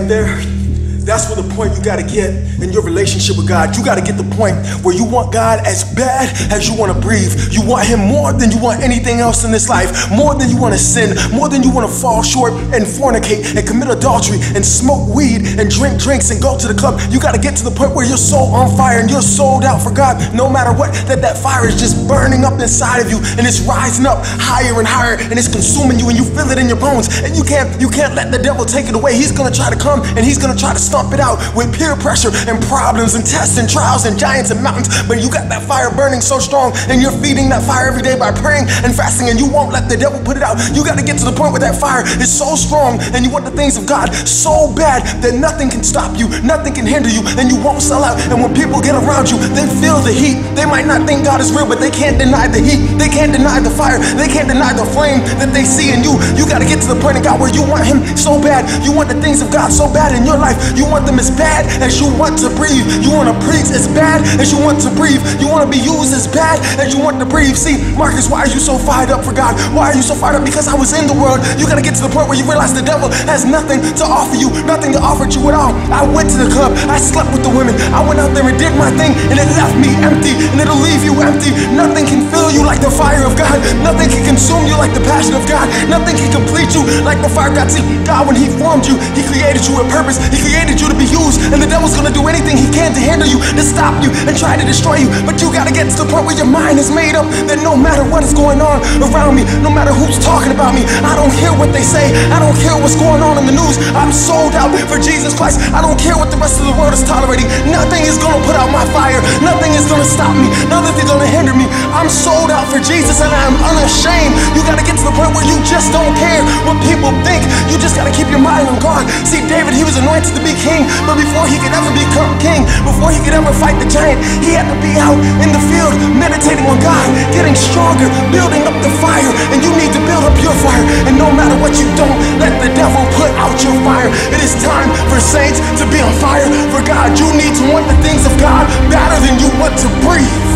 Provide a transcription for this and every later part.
right there, that's where the point you gotta get in your relationship with God. You gotta get the point where you want God as bad as you wanna breathe. You want Him more than you want anything else in this life, more than you wanna sin, more than you wanna fall short and fornicate and commit adultery and smoke weed and drink drinks and go to the club. You gotta get to the point where you're so on fire and you're sold out for God, no matter what, that fire is just burning up inside of you and it's rising up higher and higher and it's consuming you and you feel it in your bones and you can't let the devil take it away. He's gonna try to come and he's gonna try to stomp it out with peer pressure and problems and tests and trials and giants and mountains, but you got that fire burning so strong and you're feeding that fire every day by praying and fasting and you won't let the devil put it out. You got to get to the point where that fire is so strong and you want the things of God so bad that nothing can stop you, nothing can hinder you, and you won't sell out. And when people get around you, they feel the heat. They might not think God is real, but they can't deny the heat. They can't deny the fire. They can't deny the flame that they see in you. You got to get to the point in God where you want Him so bad. You want the things of God so bad in your life. You want them as bad as you want to breathe. You want to preach as bad as you want to breathe. You want to be used as bad as you want to breathe. See, Marcus, why are you so fired up for God? Why are you so fired up? Because I was in the world. You got to get to the point where you realize the devil has nothing to offer you, nothing to offer you at all. I went to the club. I slept with the women. I went out there and did my thing, and it left me empty, and it'll leave you empty. Nothing can fill you like the fire of God. Nothing can consume you like the passion of God. Nothing can complete you like the fire of God. See, God, when He formed you, He created you with purpose. He created you to be used, and the devil's gonna do anything he can to hinder you, to stop you, and try to destroy you. But you gotta get to the point where your mind is made up that no matter what is going on around me, no matter who's talking about me, I don't care what they say. I don't care what's going on in the news. I'm sold out for Jesus Christ. I don't care what the rest of the world is tolerating. Nothing is gonna put out my fire. Nothing is gonna stop me. Nothing is gonna hinder me. I'm sold out for Jesus and I'm unashamed. You gotta get to the point where you just don't care what people think. You just gotta keep your mind on God. See, David, he was anointed to be king, but before he could ever become king, before he could ever fight the giant, he had to be out in the field meditating on God, getting stronger, building up the fire. And you need to build up your fire, and no matter what, you don't let the devil put out your fire. It is time for saints to be on fire for God. You need to want the things of God better than you want to breathe.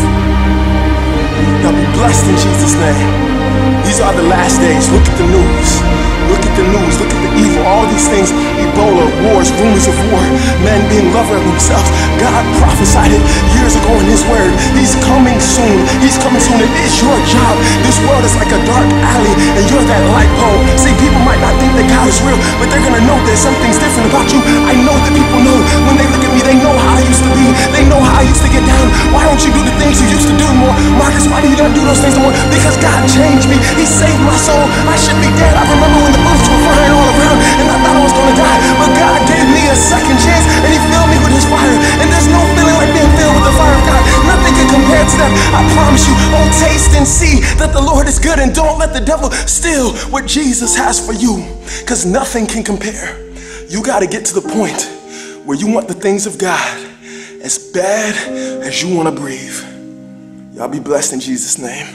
Now be blessed in Jesus' name. These are the last days. Look at the news. Look at the news. Look at the evil. All these things. Ebola, wars, rumors of war, men being lovers of themselves. God prophesied it years ago in His word. He's coming soon. He's coming soon. It is your job. This world is like a dark alley, and you're that light pole. See, people might not think that God is real, but they're gonna know that something's different about you. I know that people know. When they look at me, they know how I used to be. They know how I used to get down. Why don't you do the things you used to do more? Marcus, why do you not do those things no more? Because God changed me. He saved my soul. I should be dead. I remember when the bullets were flying all around and I thought I was gonna die, but God gave me a second chance and He filled me with His fire. And there's no feeling like being filled with the fire of God. Nothing can compare to that. I promise you. Oh, taste and see that the Lord is good, and don't let the devil steal what Jesus has for you, because nothing can compare. You got to get to the point where you want the things of God as bad as you want to breathe. Y'all be blessed in Jesus' name.